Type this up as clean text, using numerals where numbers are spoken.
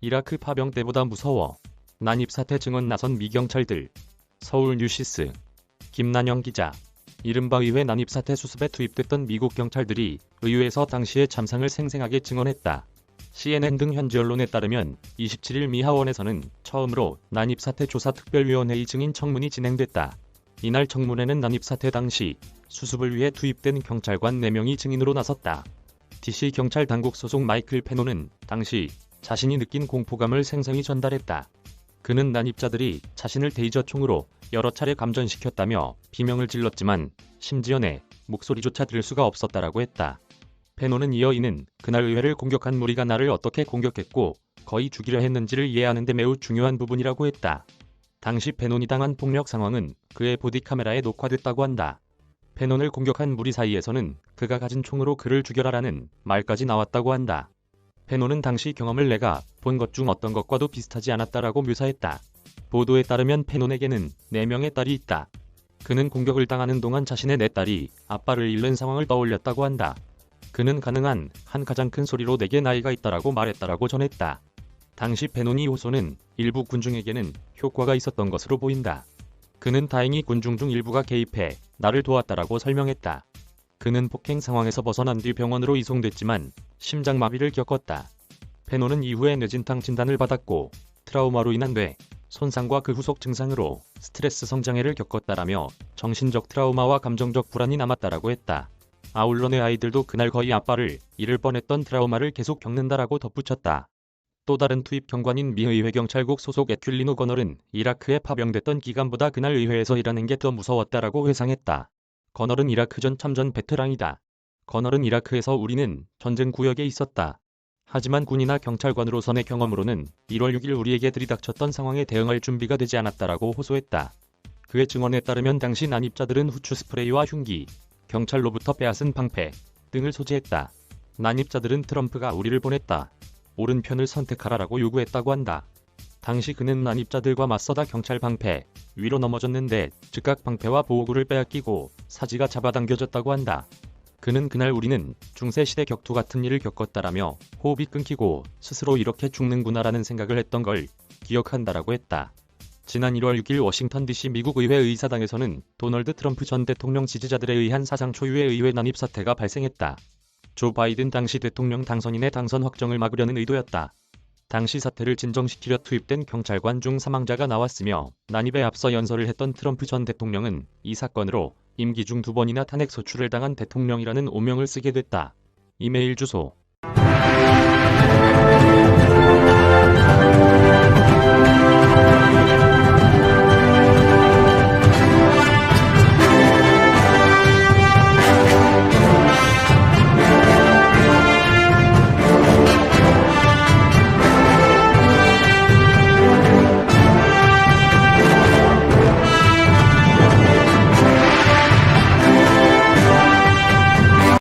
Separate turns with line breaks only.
이라크 파병 때보다 무서워. 난입사태 증언 나선 미경찰들. 서울 뉴시스. 김난영 기자. 이른바 의회 난입사태 수습에 투입됐던 미국 경찰들이 의회에서 당시의 참상을 생생하게 증언했다. CNN 등 현지 언론에 따르면 27일 미 하원에서는 처음으로 난입사태 조사특별위원회의 증인 청문이 진행됐다. 이날 청문회는 난입사태 당시 수습을 위해 투입된 경찰관 4명이 증인으로 나섰다. DC 경찰 당국 소속 마이클 페노는 당시 자신이 느낀 공포감을 생생히 전달했다. 그는 난입자들이 자신을 테이저 총으로 여러 차례 감전시켰다며 비명을 질렀지만 심지어 내 목소리조차 들을 수가 없었다라고 했다. 페노는 이어 이는 그날 의회를 공격한 무리가 나를 어떻게 공격했고 거의 죽이려 했는지를 이해하는 데 매우 중요한 부분이라고 했다. 당시 페논이 당한 폭력 상황은 그의 보디카메라에 녹화됐다고 한다. 페논을 공격한 무리 사이에서는 그가 가진 총으로 그를 죽여라라는 말까지 나왔다고 한다. 페논은 당시 경험을 내가 본 것 중 어떤 것과도 비슷하지 않았다라고 묘사했다. 보도에 따르면 페논에게는 4명의 딸이 있다. 그는 공격을 당하는 동안 자신의 4딸이 아빠를 잃는 상황을 떠올렸다고 한다. 그는 가능한 한 가장 큰 소리로 내게 나이가 있다라고 말했다라고 전했다. 당시 페논이 호소는 일부 군중에게는 효과가 있었던 것으로 보인다. 그는 다행히 군중 중 일부가 개입해 나를 도왔다라고 설명했다. 그는 폭행 상황에서 벗어난 뒤 병원으로 이송됐지만 심장마비를 겪었다. 페논은 이후에 뇌진탕 진단을 받았고 트라우마로 인한 뇌 손상과 그 후속 증상으로 스트레스 성장애를 겪었다라며 정신적 트라우마와 감정적 불안이 남았다라고 했다. 아울러 내 아이들도 그날 거의 아빠를 잃을 뻔했던 트라우마를 계속 겪는다라고 덧붙였다. 또 다른 투입 경관인 미 의회 경찰국 소속 에퀼린 거널은 이라크에 파병됐던 기간보다 그날 의회에서 일하는 게 더 무서웠다라고 회상했다. 거널은 이라크전 참전 베테랑이다. 거널은 이라크에서 우리는 전쟁 구역에 있었다. 하지만 군이나 경찰관으로서 내 경험으로는 1월 6일 우리에게 들이닥쳤던 상황에 대응할 준비가 되지 않았다라고 호소했다. 그의 증언에 따르면 당시 난입자들은 후추 스프레이와 흉기, 경찰로부터 빼앗은 방패 등을 소지했다. 난입자들은 트럼프가 우리를 보냈다. 옳은 편을 선택하라라고 요구했다고 한다. 당시 그는 난입자들과 맞서다 경찰 방패 위로 넘어졌는데 즉각 방패와 보호구를 빼앗기고 사지가 잡아당겨졌다고 한다. 그는 그날 우리는 중세시대 격투 같은 일을 겪었다라며 호흡이 끊기고 스스로 이렇게 죽는구나라는 생각을 했던 걸 기억한다라고 했다. 지난 1월 6일 워싱턴 DC 미국 의회 의사당에서는 도널드 트럼프 전 대통령 지지자들에 의한 사상 초유의 의회 난입 사태가 발생했다. 조 바이든 당시 대통령 당선인의 당선 확정을 막으려는 의도였다. 당시 사태를 진정시키려 투입된 경찰관 중 사망자가 나왔으며 난입에 앞서 연설을 했던 트럼프 전 대통령은 이 사건으로 임기 중 2번이나 탄핵 소추를 당한 대통령이라는 오명을 쓰게 됐다. 이메일 주소